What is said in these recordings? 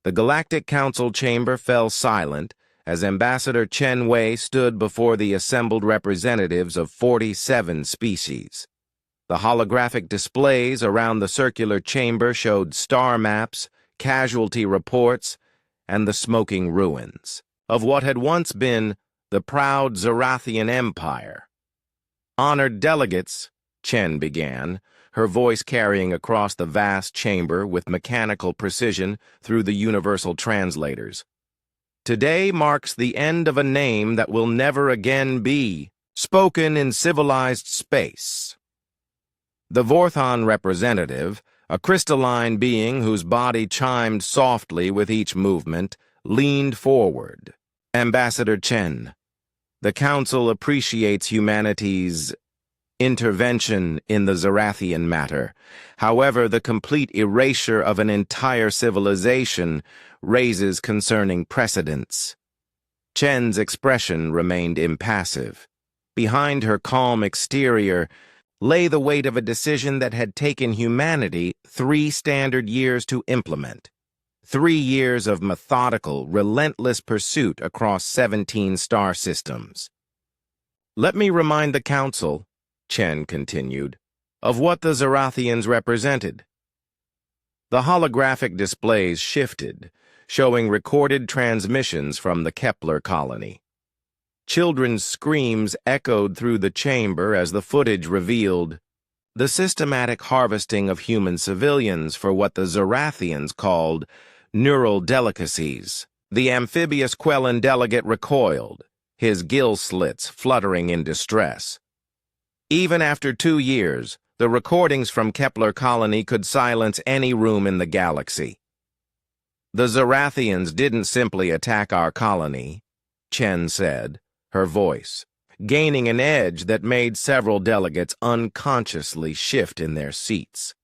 The Galactic Council chamber fell silent as Ambassador Chen Wei stood before the assembled representatives of 47 species. The holographic displays around the circular chamber showed star maps, casualty reports, and the smoking ruins of what had once been the proud Zarathian Empire. "Honored delegates," Chen began, her voice carrying across the vast chamber with mechanical precision through the universal translators. "Today marks the end of a name that will never again be spoken in civilized space." The Vorthon representative, a crystalline being whose body chimed softly with each movement, leaned forward. "Ambassador Chen, the Council appreciates humanity's intervention in the Zarathian matter. However, the complete erasure of an entire civilization raises concerning precedents." Chen's expression remained impassive. Behind her calm exterior lay the weight of a decision that had taken humanity 3 standard years to implement. 3 years of methodical, relentless pursuit across 17 star systems. "Let me remind the Council," Chen continued, "of what the Zarathians represented." The holographic displays shifted, showing recorded transmissions from the Kepler colony. Children's screams echoed through the chamber as the footage revealed the systematic harvesting of human civilians for what the Zarathians called neural delicacies. The amphibious Quellan delegate recoiled, his gill slits fluttering in distress. Even after 2 years, the recordings from Kepler colony could silence any room in the galaxy. "The Zarathians didn't simply attack our colony," Chen said, her voice gaining an edge that made several delegates unconsciously shift in their seats.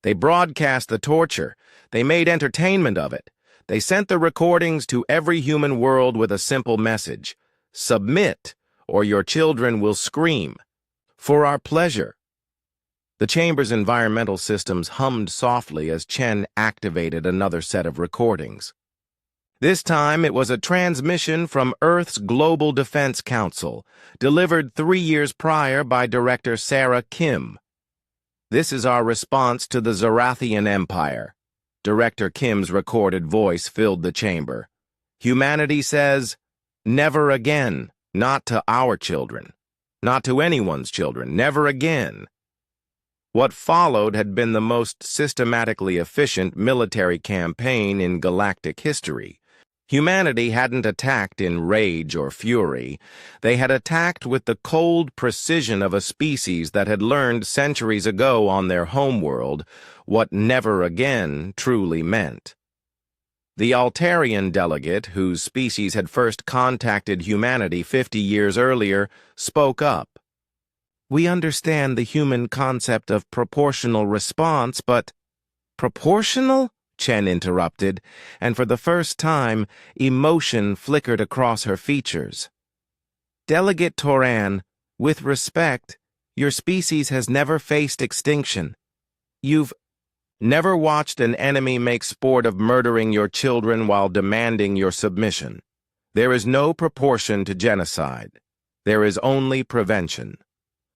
"They broadcast the torture. They made entertainment of it. They sent the recordings to every human world with a simple message: submit, or your children will scream. For our pleasure." The chamber's environmental systems hummed softly as Chen activated another set of recordings. This time it was a transmission from Earth's Global Defense Council, delivered 3 years prior by Director Sarah Kim. "This is our response to the Zarathian Empire." Director Kim's recorded voice filled the chamber. "Humanity says, never again, not to our children, not to anyone's children, never again." What followed had been the most systematically efficient military campaign in galactic history. Humanity hadn't attacked in rage or fury. They had attacked with the cold precision of a species that had learned centuries ago on their homeworld what never again truly meant. The Altarian delegate, whose species had first contacted humanity 50 years earlier, spoke up. "We understand the human concept of proportional response, but—" "Proportional?" Chen interrupted, and for the first time, emotion flickered across her features. "Delegate Toran, with respect, your species has never faced extinction. You've never watched an enemy make sport of murdering your children while demanding your submission. There is no proportion to genocide. There is only prevention."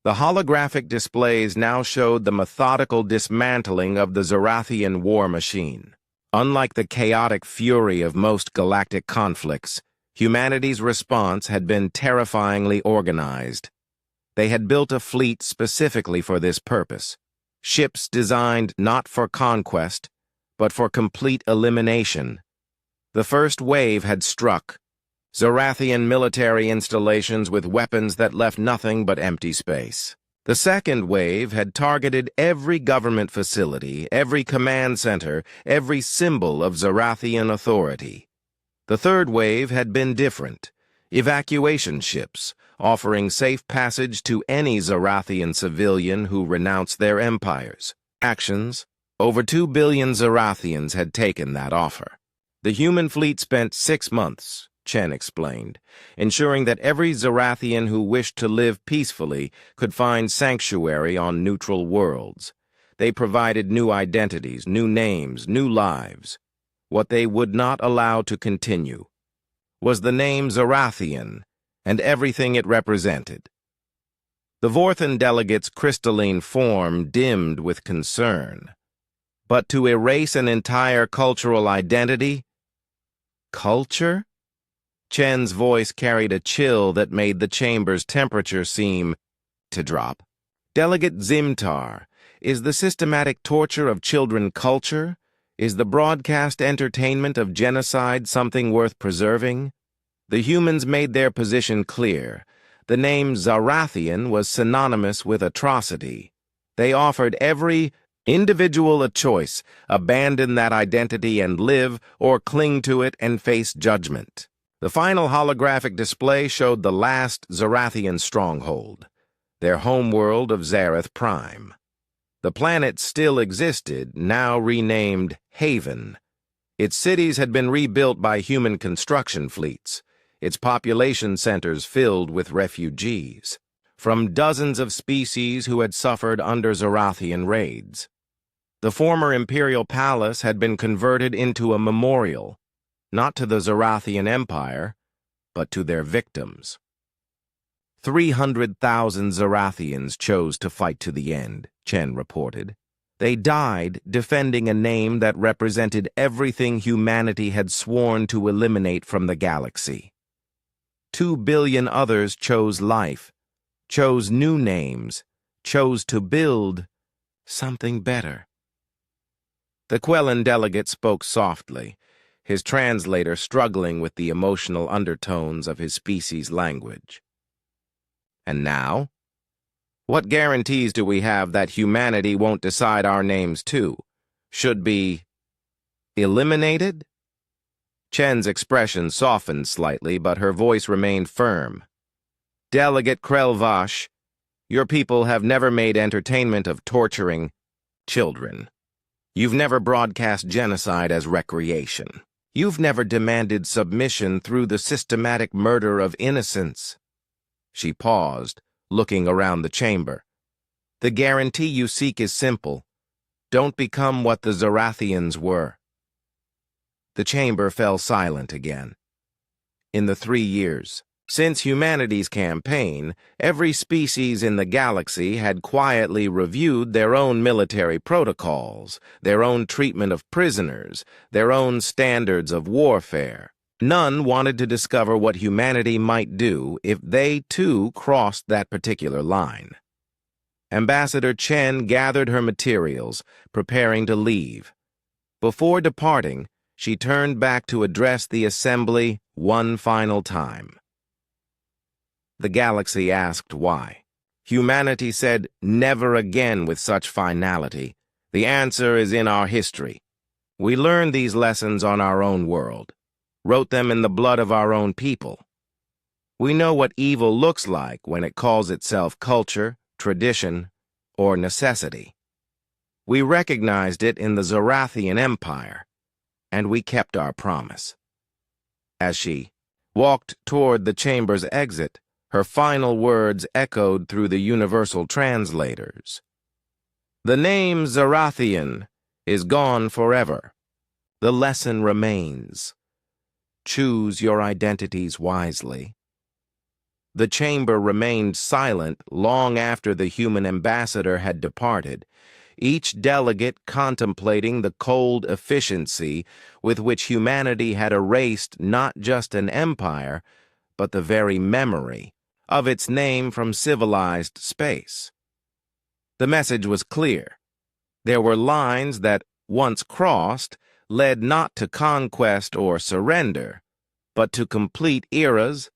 The holographic displays now showed the methodical dismantling of the Zarathian war machine. Unlike the chaotic fury of most galactic conflicts, humanity's response had been terrifyingly organized. They had built a fleet specifically for this purpose, ships designed not for conquest, but for complete elimination. The first wave had struck. Zarathian military installations with weapons that left nothing but empty space. The second wave had targeted every government facility, every command center, every symbol of Zarathian authority. The third wave had been different. Evacuation ships, offering safe passage to any Zarathian civilian who renounced their empires. Actions, over 2 billion Zarathians had taken that offer. The human fleet spent 6 months, Chen explained, ensuring that every Zarathian who wished to live peacefully could find sanctuary on neutral worlds. They provided new identities, new names, new lives. what they would not allow to continue, was the name Zarathian and everything it represented. The Vorthan delegate's crystalline form dimmed with concern. But to erase an entire cultural identity? Culture? Chen's voice carried a chill that made the chamber's temperature seem to drop. Delegate Zimtar, is the systematic torture of children culture? Is the broadcast entertainment of genocide something worth preserving? The humans made their position clear. The name Zarathian was synonymous with atrocity. They offered every individual a choice: abandon that identity and live, or cling to it and face judgment. The final holographic display showed the last Zarathian stronghold, their homeworld of Zareth Prime. The planet still existed, now renamed Haven. Its cities had been rebuilt by human construction fleets, its population centers filled with refugees, from dozens of species who had suffered under Zarathian raids. The former imperial palace had been converted into a memorial, not to the Zarathian Empire, but to their victims. 300,000 Zarathians chose to fight to the end, Chen reported. They died defending a name that represented everything humanity had sworn to eliminate from the galaxy. 2 billion others chose life, chose new names, chose to build something better. The Quellan delegate spoke softly, his translator struggling with the emotional undertones of his species' language. And now? What guarantees do we have that humanity won't decide our names too? Should be eliminated? Chen's expression softened slightly, but her voice remained firm. Delegate Krelvash, your people have never made entertainment of torturing children. You've never broadcast genocide as recreation. You've never demanded submission through the systematic murder of innocents. She paused, looking around the chamber. The guarantee you seek is simple. Don't become what the Zarathians were. The chamber fell silent again. In the 3 years since humanity's campaign, every species in the galaxy had quietly reviewed their own military protocols, their own treatment of prisoners, their own standards of warfare. None wanted to discover what humanity might do if they, too, crossed that particular line. Ambassador Chen gathered her materials, preparing to leave. Before departing, she turned back to address the assembly one final time. The galaxy asked why. Humanity said never again with such finality. The answer is in our history. We learned these lessons on our own world, wrote them in the blood of our own people. We know what evil looks like when it calls itself culture, tradition, or necessity. We recognized it in the Zarathian Empire, and we kept our promise. As she walked toward the chamber's exit, her final words echoed through the universal translators. The name Zarathian is gone forever. The lesson remains. Choose your identities wisely. The chamber remained silent long after the human ambassador had departed, each delegate contemplating the cold efficiency with which humanity had erased not just an empire, but the very memory of its name from civilized space. The message was clear. There were lines that, once crossed, led not to conquest or surrender, but to complete eras,